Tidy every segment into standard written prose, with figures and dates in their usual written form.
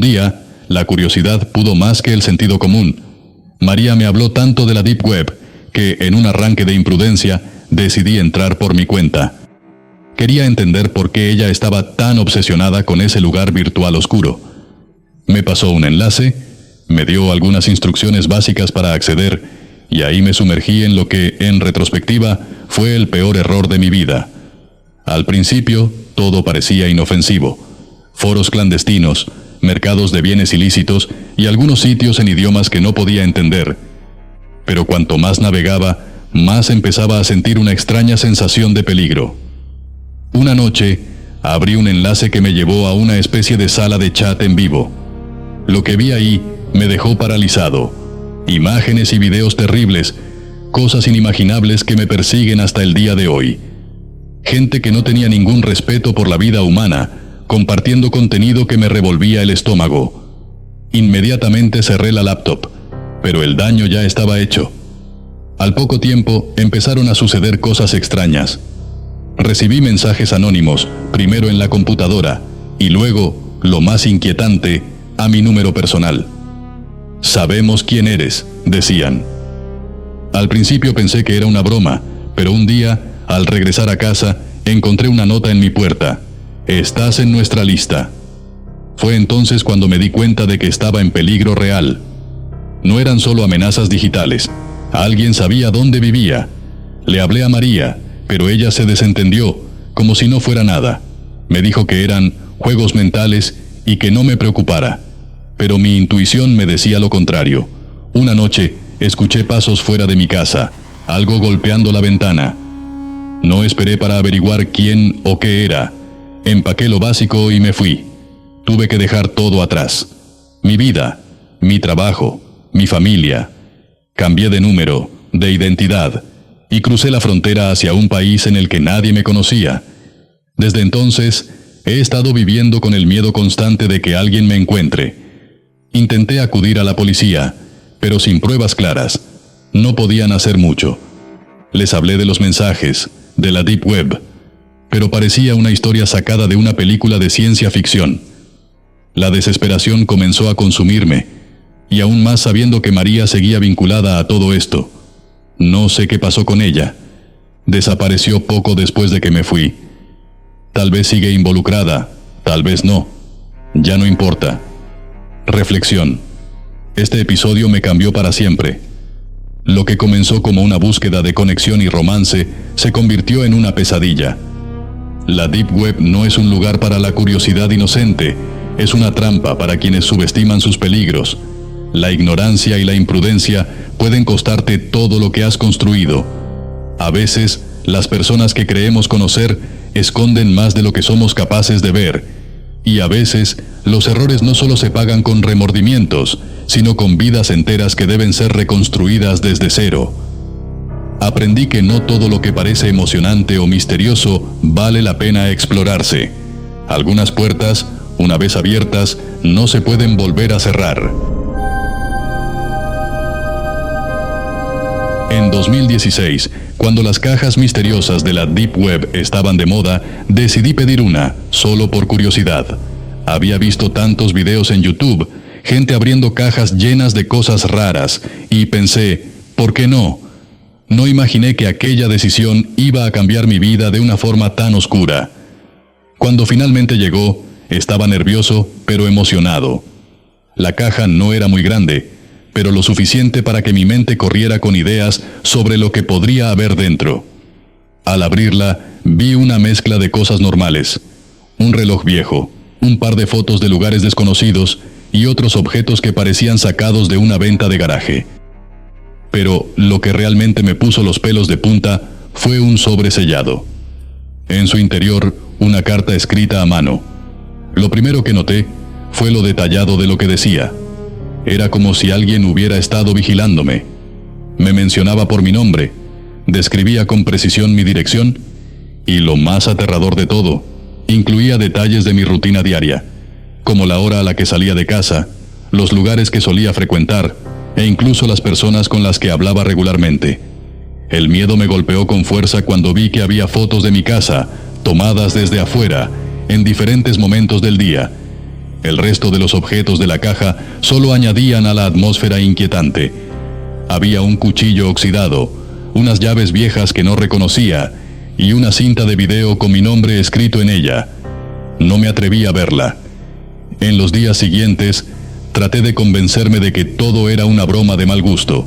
Un día, la curiosidad pudo más que el sentido común. María me habló tanto de la Deep Web que, en un arranque de imprudencia, decidí entrar por mi cuenta. Quería entender por qué ella estaba tan obsesionada con ese lugar virtual oscuro. Me pasó un enlace, me dio algunas instrucciones básicas para acceder, y ahí me sumergí en lo que, en retrospectiva, fue el peor error de mi vida. Al principio, todo parecía inofensivo. Foros clandestinos, mercados de bienes ilícitos y algunos sitios en idiomas que no podía entender. Pero cuanto más navegaba, más empezaba a sentir una extraña sensación de peligro. Una noche, abrí un enlace que me llevó a una especie de sala de chat en vivo. Lo que vi ahí me dejó paralizado. Imágenes y videos terribles, cosas inimaginables que me persiguen hasta el día de hoy. Gente que no tenía ningún respeto por la vida humana, compartiendo contenido que me revolvía el estómago. Inmediatamente cerré la laptop, pero el daño ya estaba hecho. Al poco tiempo empezaron a suceder cosas extrañas. Recibí mensajes anónimos, primero en la computadora, y luego, lo más inquietante, a mi número personal. «Sabemos quién eres», decían. Al principio pensé que era una broma, pero un día, al regresar a casa, encontré una nota en mi puerta. «Estás en nuestra lista». Fue entonces cuando me di cuenta de que estaba en peligro real. No eran solo amenazas digitales. Alguien sabía dónde vivía. Le hablé a María, pero ella se desentendió, como si no fuera nada. Me dijo que eran juegos mentales y que no me preocupara. Pero mi intuición me decía lo contrario. Una noche, escuché pasos fuera de mi casa, algo golpeando la ventana. No esperé para averiguar quién o qué era. Empaqué lo básico y me fui. Tuve que dejar todo atrás. Mi vida, mi trabajo, mi familia. Cambié de número, de identidad, y crucé la frontera hacia un país en el que nadie me conocía. Desde entonces, he estado viviendo con el miedo constante de que alguien me encuentre. Intenté acudir a la policía, pero sin pruebas claras. No podían hacer mucho. Les hablé de los mensajes, de la Deep Web, pero parecía una historia sacada de una película de ciencia ficción. La desesperación comenzó a consumirme, y aún más sabiendo que María seguía vinculada a todo esto. No sé qué pasó con ella. Desapareció poco después de que me fui. Tal vez sigue involucrada, tal vez no. Ya no importa. Reflexión. Este episodio me cambió para siempre. Lo que comenzó como una búsqueda de conexión y romance se convirtió en una pesadilla. La Deep Web no es un lugar para la curiosidad inocente, es una trampa para quienes subestiman sus peligros. La ignorancia y la imprudencia pueden costarte todo lo que has construido. A veces, las personas que creemos conocer esconden más de lo que somos capaces de ver. Y a veces, los errores no solo se pagan con remordimientos, sino con vidas enteras que deben ser reconstruidas desde cero. Aprendí que no todo lo que parece emocionante o misterioso vale la pena explorarse. Algunas puertas, una vez abiertas, no se pueden volver a cerrar. En 2016, cuando las cajas misteriosas de la Deep Web estaban de moda, decidí pedir una, solo por curiosidad. Había visto tantos videos en YouTube, gente abriendo cajas llenas de cosas raras, y pensé, ¿por qué no? No imaginé que aquella decisión iba a cambiar mi vida de una forma tan oscura. Cuando finalmente llegó, estaba nervioso, pero emocionado. La caja no era muy grande, pero lo suficiente para que mi mente corriera con ideas sobre lo que podría haber dentro. Al abrirla, vi una mezcla de cosas normales. Un reloj viejo, un par de fotos de lugares desconocidos y otros objetos que parecían sacados de una venta de garaje. Pero lo que realmente me puso los pelos de punta fue un sobre sellado. En su interior, una carta escrita a mano. Lo primero que noté fue lo detallado de lo que decía. Era como si alguien hubiera estado vigilándome. Me mencionaba por mi nombre, describía con precisión mi dirección y, lo más aterrador de todo, incluía detalles de mi rutina diaria, como la hora a la que salía de casa, los lugares que solía frecuentar e incluso las personas con las que hablaba regularmente. El miedo me golpeó con fuerza cuando vi que había fotos de mi casa, tomadas desde afuera, en diferentes momentos del día, El resto de los objetos de la caja solo añadían a la atmósfera inquietante. Había un cuchillo oxidado, unas llaves viejas que no reconocía y una cinta de video con mi nombre escrito en ella. No me atreví a verla. En los días siguientes, traté de convencerme de que todo era una broma de mal gusto,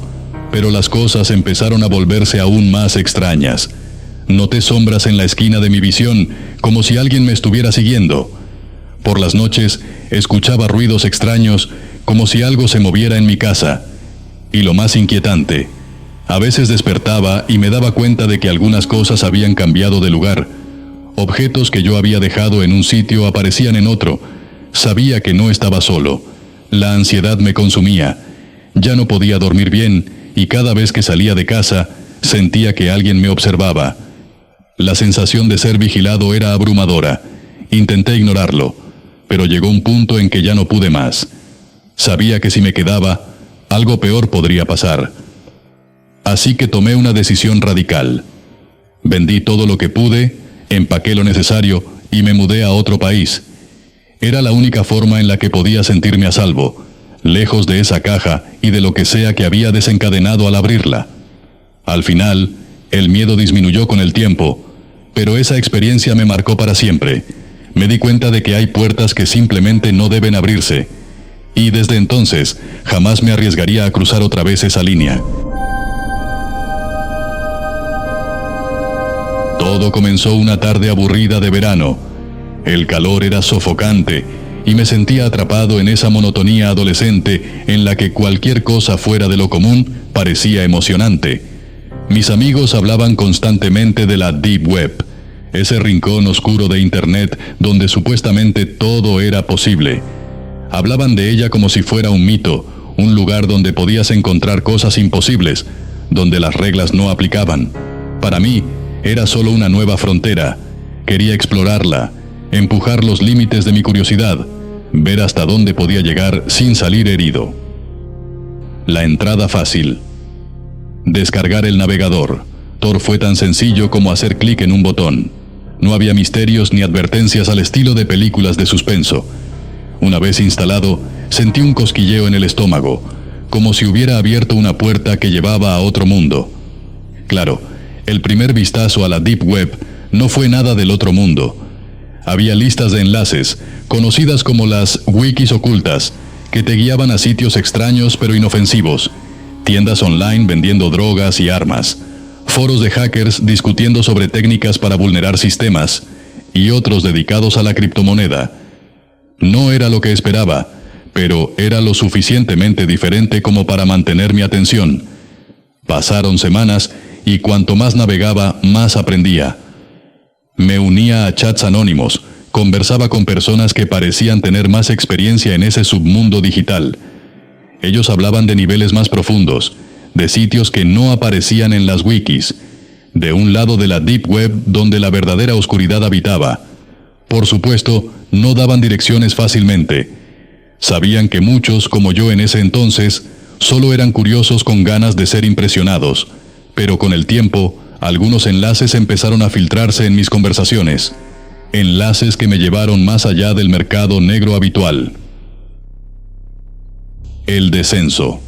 pero las cosas empezaron a volverse aún más extrañas. Noté sombras en la esquina de mi visión, como si alguien me estuviera siguiendo. Por las noches, escuchaba ruidos extraños, como si algo se moviera en mi casa. Y lo más inquietante, a veces despertaba y me daba cuenta de que algunas cosas habían cambiado de lugar. Objetos que yo había dejado en un sitio aparecían en otro. Sabía que no estaba solo. La ansiedad me consumía. Ya no podía dormir bien y cada vez que salía de casa, sentía que alguien me observaba. La sensación de ser vigilado era abrumadora. Intenté ignorarlo, pero llegó un punto en que ya no pude más. Sabía que si me quedaba, algo peor podría pasar. Así que tomé una decisión radical. Vendí todo lo que pude, empaqué lo necesario y me mudé a otro país. Era la única forma en la que podía sentirme a salvo, lejos de esa caja y de lo que sea que había desencadenado al abrirla. Al final, el miedo disminuyó con el tiempo, pero esa experiencia me marcó para siempre. Me di cuenta de que hay puertas que simplemente no deben abrirse, y desde entonces jamás me arriesgaría a cruzar otra vez esa línea. Todo comenzó una tarde aburrida de verano. El calor era sofocante y me sentía atrapado en esa monotonía adolescente en la que cualquier cosa fuera de lo común parecía emocionante. Mis amigos hablaban constantemente de la Deep Web, ese rincón oscuro de Internet donde supuestamente todo era posible. Hablaban de ella como si fuera un mito, un lugar donde podías encontrar cosas imposibles, donde las reglas no aplicaban. Para mí, era solo una nueva frontera. Quería explorarla, empujar los límites de mi curiosidad, ver hasta dónde podía llegar sin salir herido. La entrada fácil. Descargar el navegador. Tor fue tan sencillo como hacer clic en un botón. No había misterios ni advertencias al estilo de películas de suspenso. Una vez instalado, sentí un cosquilleo en el estómago, como si hubiera abierto una puerta que llevaba a otro mundo. Claro, el primer vistazo a la Deep Web no fue nada del otro mundo. Había listas de enlaces, conocidas como las wikis ocultas, que te guiaban a sitios extraños pero inofensivos, tiendas online vendiendo drogas y armas, foros de hackers discutiendo sobre técnicas para vulnerar sistemas, y otros dedicados a la criptomoneda. No era lo que esperaba, pero era lo suficientemente diferente como para mantener mi atención. Pasaron semanas y cuanto más navegaba, más aprendía. Me unía a chats anónimos, conversaba con personas que parecían tener más experiencia en ese submundo digital. Ellos hablaban de niveles más profundos, de sitios que no aparecían en las wikis, de un lado de la Deep Web donde la verdadera oscuridad habitaba. Por supuesto, no daban direcciones fácilmente. Sabían que muchos, como yo en ese entonces, solo eran curiosos con ganas de ser impresionados, pero con el tiempo, algunos enlaces empezaron a filtrarse en mis conversaciones. Enlaces que me llevaron más allá del mercado negro habitual. El descenso.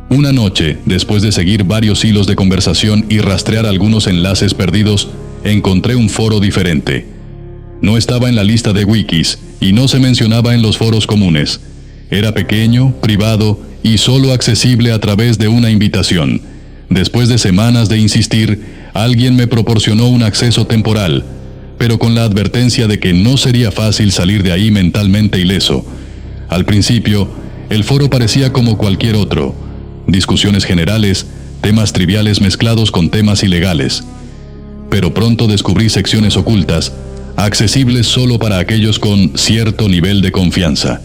Una noche, después de seguir varios hilos de conversación y rastrear algunos enlaces perdidos, encontré un foro diferente. No estaba en la lista de wikis y no se mencionaba en los foros comunes. Era pequeño, privado y solo accesible a través de una invitación. Después de semanas de insistir, alguien me proporcionó un acceso temporal, pero con la advertencia de que no sería fácil salir de ahí mentalmente ileso. Al principio, el foro parecía como cualquier otro. Discusiones generales, temas triviales mezclados con temas ilegales. Pero pronto descubrí secciones ocultas, accesibles solo para aquellos con cierto nivel de confianza.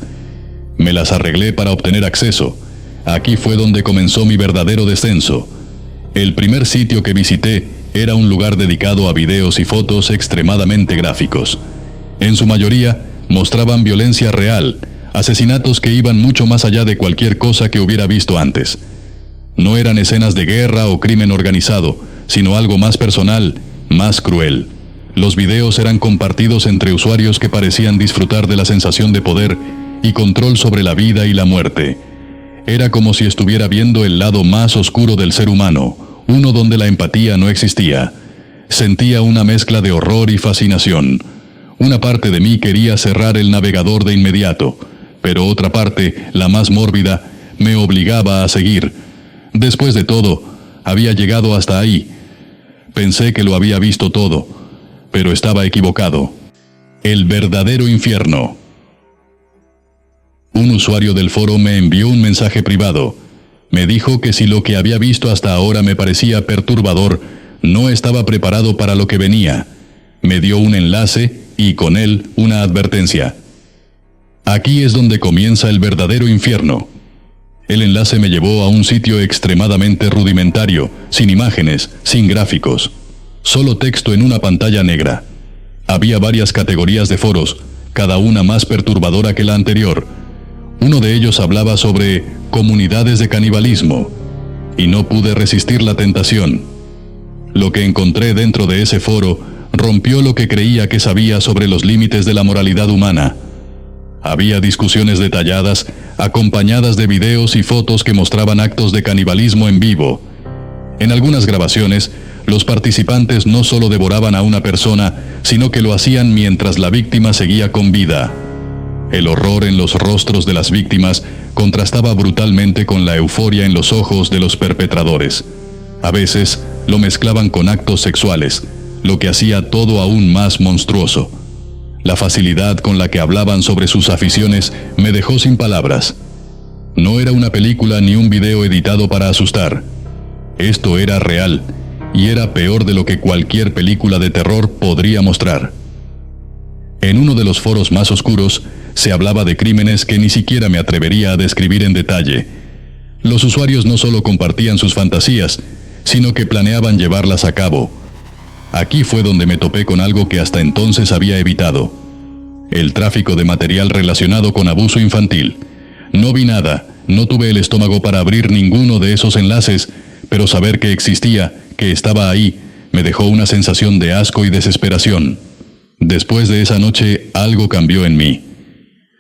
Me las arreglé para obtener acceso. Aquí fue donde comenzó mi verdadero descenso. El primer sitio que visité era un lugar dedicado a videos y fotos extremadamente gráficos. En su mayoría, mostraban violencia real, asesinatos que iban mucho más allá de cualquier cosa que hubiera visto antes. No eran escenas de guerra o crimen organizado, sino algo más personal, más cruel. Los videos eran compartidos entre usuarios que parecían disfrutar de la sensación de poder y control sobre la vida y la muerte. Era como si estuviera viendo el lado más oscuro del ser humano, uno donde la empatía no existía. Sentía una mezcla de horror y fascinación. Una parte de mí quería cerrar el navegador de inmediato, pero otra parte, la más mórbida, me obligaba a seguir. Después de todo, había llegado hasta ahí. Pensé que lo había visto todo, pero estaba equivocado. El verdadero infierno. Un usuario del foro me envió un mensaje privado. Me dijo que si lo que había visto hasta ahora me parecía perturbador, no estaba preparado para lo que venía. Me dio un enlace y con él una advertencia. Aquí es donde comienza el verdadero infierno. El enlace me llevó a un sitio extremadamente rudimentario, sin imágenes, sin gráficos. Solo texto en una pantalla negra. Había varias categorías de foros, cada una más perturbadora que la anterior. Uno de ellos hablaba sobre comunidades de canibalismo, y no pude resistir la tentación. Lo que encontré dentro de ese foro rompió lo que creía que sabía sobre los límites de la moralidad humana. Había discusiones detalladas, acompañadas de videos y fotos que mostraban actos de canibalismo en vivo. En algunas grabaciones, los participantes no solo devoraban a una persona, sino que lo hacían mientras la víctima seguía con vida. El horror en los rostros de las víctimas contrastaba brutalmente con la euforia en los ojos de los perpetradores. A veces, lo mezclaban con actos sexuales, lo que hacía todo aún más monstruoso. La facilidad con la que hablaban sobre sus aficiones me dejó sin palabras. No era una película ni un video editado para asustar. Esto era real, y era peor de lo que cualquier película de terror podría mostrar. En uno de los foros más oscuros, se hablaba de crímenes que ni siquiera me atrevería a describir en detalle. Los usuarios no solo compartían sus fantasías, sino que planeaban llevarlas a cabo. Aquí fue donde me topé con algo que hasta entonces había evitado: el tráfico de material relacionado con abuso infantil. No vi nada, no tuve el estómago para abrir ninguno de esos enlaces, pero saber que existía, que estaba ahí, me dejó una sensación de asco y desesperación. Después de esa noche, algo cambió en mí.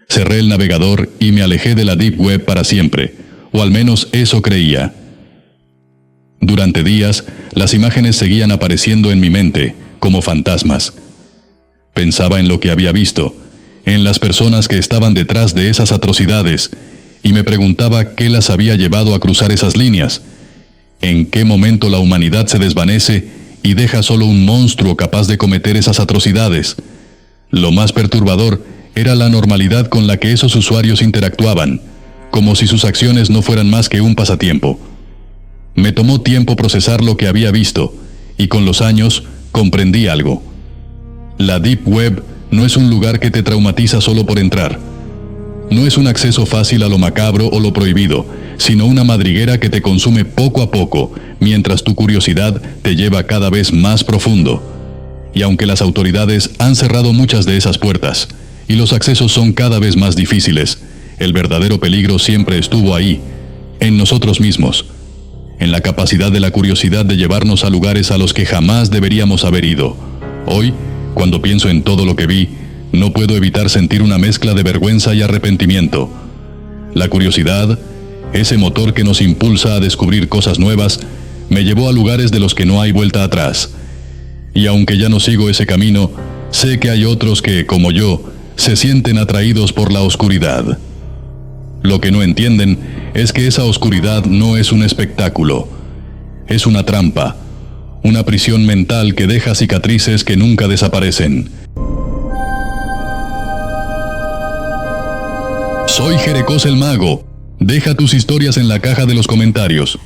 Cerré el navegador y me alejé de la Deep Web para siempre, o al menos eso creía. Durante días, las imágenes seguían apareciendo en mi mente, como fantasmas. Pensaba en lo que había visto, en las personas que estaban detrás de esas atrocidades, y me preguntaba qué las había llevado a cruzar esas líneas. ¿En qué momento la humanidad se desvanece y deja solo un monstruo capaz de cometer esas atrocidades? Lo más perturbador era la normalidad con la que esos usuarios interactuaban, como si sus acciones no fueran más que un pasatiempo. Me tomó tiempo procesar lo que había visto, y con los años comprendí algo. La Deep Web no es un lugar que te traumatiza solo por entrar. No es un acceso fácil a lo macabro o lo prohibido, sino una madriguera que te consume poco a poco, mientras tu curiosidad te lleva cada vez más profundo. Y aunque las autoridades han cerrado muchas de esas puertas, y los accesos son cada vez más difíciles, el verdadero peligro siempre estuvo ahí, en nosotros mismos, en la capacidad de la curiosidad de llevarnos a lugares a los que jamás deberíamos haber ido. Hoy, cuando pienso en todo lo que vi, no puedo evitar sentir una mezcla de vergüenza y arrepentimiento. La curiosidad, ese motor que nos impulsa a descubrir cosas nuevas, me llevó a lugares de los que no hay vuelta atrás. Y aunque ya no sigo ese camino, sé que hay otros que, como yo, se sienten atraídos por la oscuridad. Lo que no entienden es que esa oscuridad no es un espectáculo, es una trampa, una prisión mental que deja cicatrices que nunca desaparecen. Soy Jericós el Mago. Deja tus historias en la caja de los comentarios.